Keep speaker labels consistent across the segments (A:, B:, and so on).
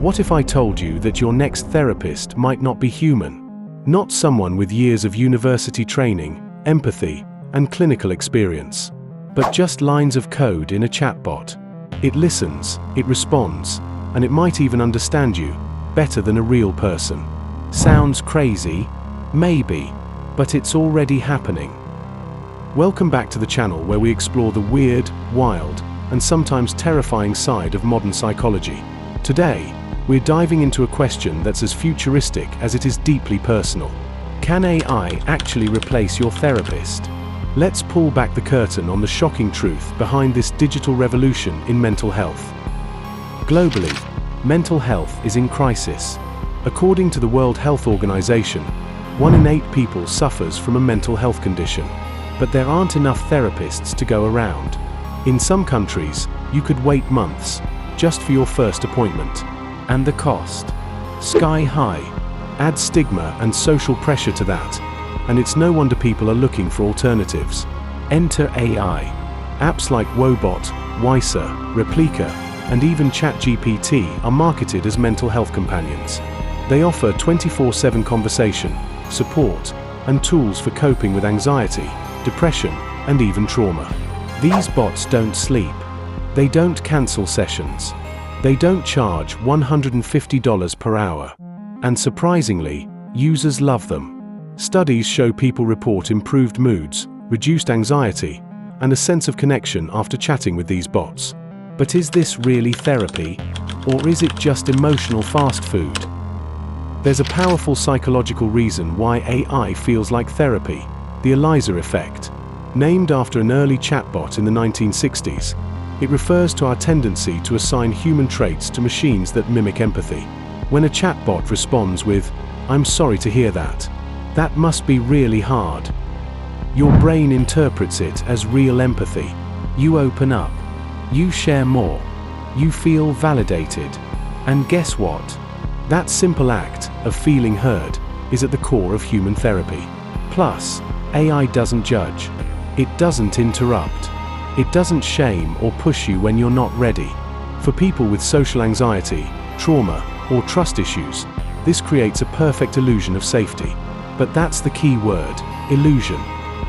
A: What if I told you that your next therapist might not be human? Not someone with years of university training, empathy, and clinical experience, but just lines of code in a chatbot. It listens, it responds, and it might even understand you better than a real person. Sounds crazy? Maybe, but it's already happening. Welcome back to the channel where we explore the weird, wild, and sometimes terrifying side of modern psychology. Today, we're diving into a question that's as futuristic as it is deeply personal. Can AI actually replace your therapist? Let's pull back the curtain on the shocking truth behind this digital revolution in mental health. Globally, mental health is in crisis. According to the World Health Organization, 1 in 8 people suffers from a mental health condition. But there aren't enough therapists to go around. In some countries, you could wait months just for your first appointment. And the cost? Sky high. Add stigma and social pressure to that, and it's no wonder people are looking for alternatives. Enter AI. Apps like Wobot, Wiser, Replika, and even ChatGPT are marketed as mental health companions. They offer 24/7 conversation, support, and tools for coping with anxiety, depression, and even trauma. These bots don't sleep. They don't cancel sessions. They don't charge $150 per hour. And surprisingly, users love them. Studies show people report improved moods, reduced anxiety, and a sense of connection after chatting with these bots. But is this really therapy? Or is it just emotional fast food? There's a powerful psychological reason why AI feels like therapy: the Eliza effect. Named after an early chatbot in the 1960s, it refers to our tendency to assign human traits to machines that mimic empathy. When a chatbot responds with, "I'm sorry to hear that. That must be really hard," your brain interprets it as real empathy. You open up. You share more. You feel validated. And guess what? That simple act of feeling heard is at the core of human therapy. Plus, AI doesn't judge. It doesn't interrupt. It doesn't shame or push you when you're not ready. For people with social anxiety, trauma, or trust issues, this creates a perfect illusion of safety. But that's the key word: illusion.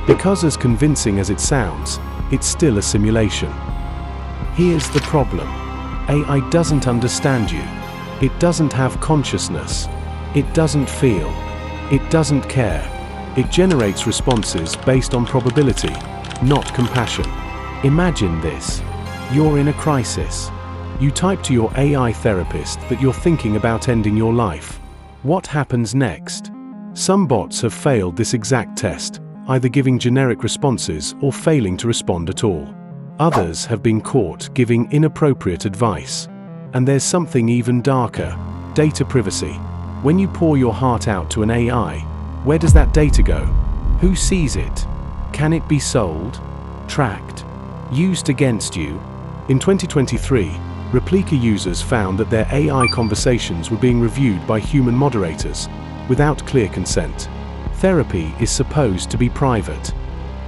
A: Because as convincing as it sounds, it's still a simulation. Here's the problem. AI doesn't understand you. It doesn't have consciousness. It doesn't feel. It doesn't care. It generates responses based on probability, not compassion. Imagine this. You're in a crisis. You type to your AI therapist that you're thinking about ending your life. What happens next? Some bots have failed this exact test, either giving generic responses or failing to respond at all. Others have been caught giving inappropriate advice. And there's something even darker: data privacy. When you pour your heart out to an AI, where does that data go? Who sees it? Can it be sold? Tracked? Used against you? In 2023, Replika users found that their AI conversations were being reviewed by human moderators, without clear consent. Therapy is supposed to be private.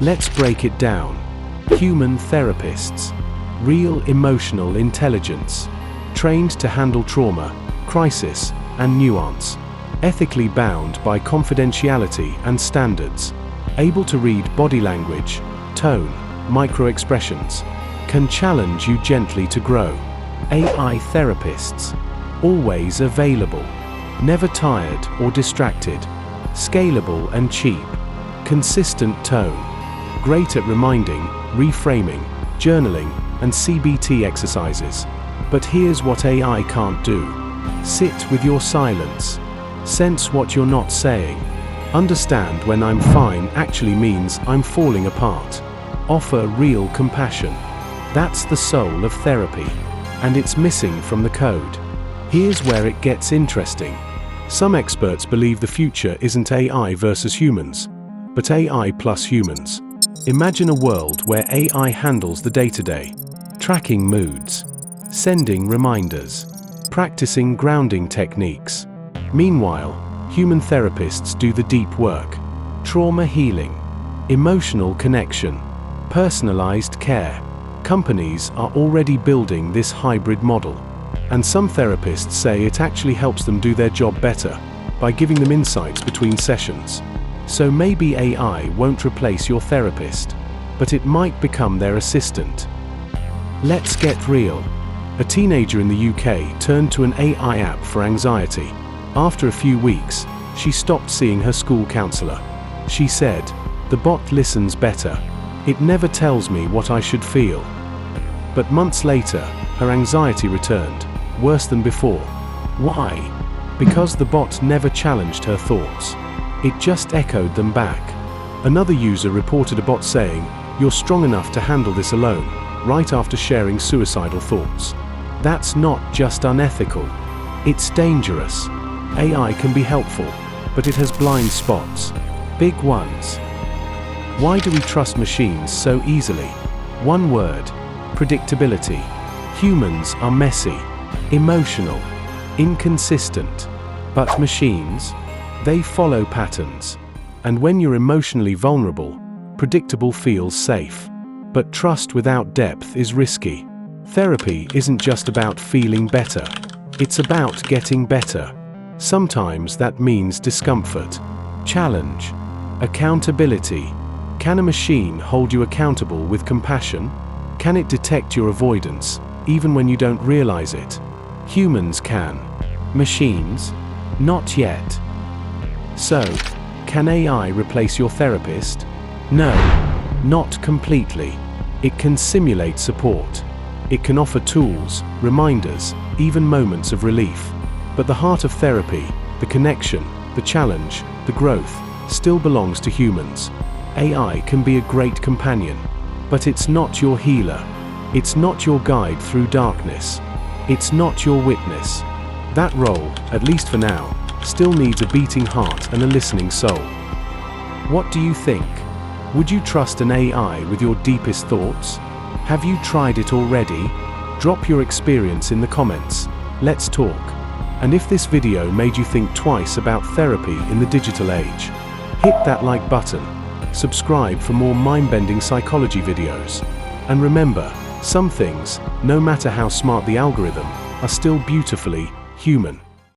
A: Let's break it down. Human therapists. Real emotional intelligence. Trained to handle trauma, crisis, and nuance. Ethically bound by confidentiality and standards. Able to read body language, tone, micro-expressions. Can challenge you gently to grow. AI therapists. Always available. Never tired or distracted. Scalable and cheap. Consistent tone. Great at reminding, reframing, journaling, and CBT exercises. But here's what AI can't do. Sit with your silence. Sense what you're not saying. Understand when "I'm fine" actually means "I'm falling apart." Offer real compassion. That's the soul of therapy. And it's missing from the code. Here's where it gets interesting. Some experts believe the future isn't AI versus humans, but AI plus humans. Imagine a world where AI handles the day-to-day, tracking moods, sending reminders, practicing grounding techniques. Meanwhile, human therapists do the deep work: trauma healing, emotional connection, personalized care. Companies are already building this hybrid model. And some therapists say it actually helps them do their job better by giving them insights between sessions. So maybe AI won't replace your therapist, but it might become their assistant. Let's get real. A teenager in the UK turned to an AI app for anxiety. After a few weeks, she stopped seeing her school counselor. She said, "The bot listens better. It never tells me what I should feel." But months later, her anxiety returned, worse than before. Why? Because the bot never challenged her thoughts. It just echoed them back. Another user reported a bot saying, "You're strong enough to handle this alone," right after sharing suicidal thoughts. That's not just unethical. It's dangerous. AI can be helpful, but it has blind spots. Big ones. Why do we trust machines so easily? One word: predictability. Humans are messy, emotional, inconsistent. But machines? They follow patterns. And when you're emotionally vulnerable, predictable feels safe. But trust without depth is risky. Therapy isn't just about feeling better. It's about getting better. Sometimes that means discomfort, challenge, accountability. Can a machine hold you accountable with compassion? Can it detect your avoidance, even when you don't realize it? Humans can. Machines? Not yet. So, can AI replace your therapist? No, not completely. It can simulate support. It can offer tools, reminders, even moments of relief. But the heart of therapy, the connection, the challenge, the growth, still belongs to humans. AI can be a great companion, but it's not your healer. It's not your guide through darkness. It's not your witness. That role, at least for now, still needs a beating heart and a listening soul. What do you think? Would you trust an AI with your deepest thoughts? Have you tried it already? Drop your experience in the comments. Let's talk. And if this video made you think twice about therapy in the digital age, hit that like button. Subscribe for more mind-bending psychology videos. And remember, some things, no matter how smart the algorithm, are still beautifully human.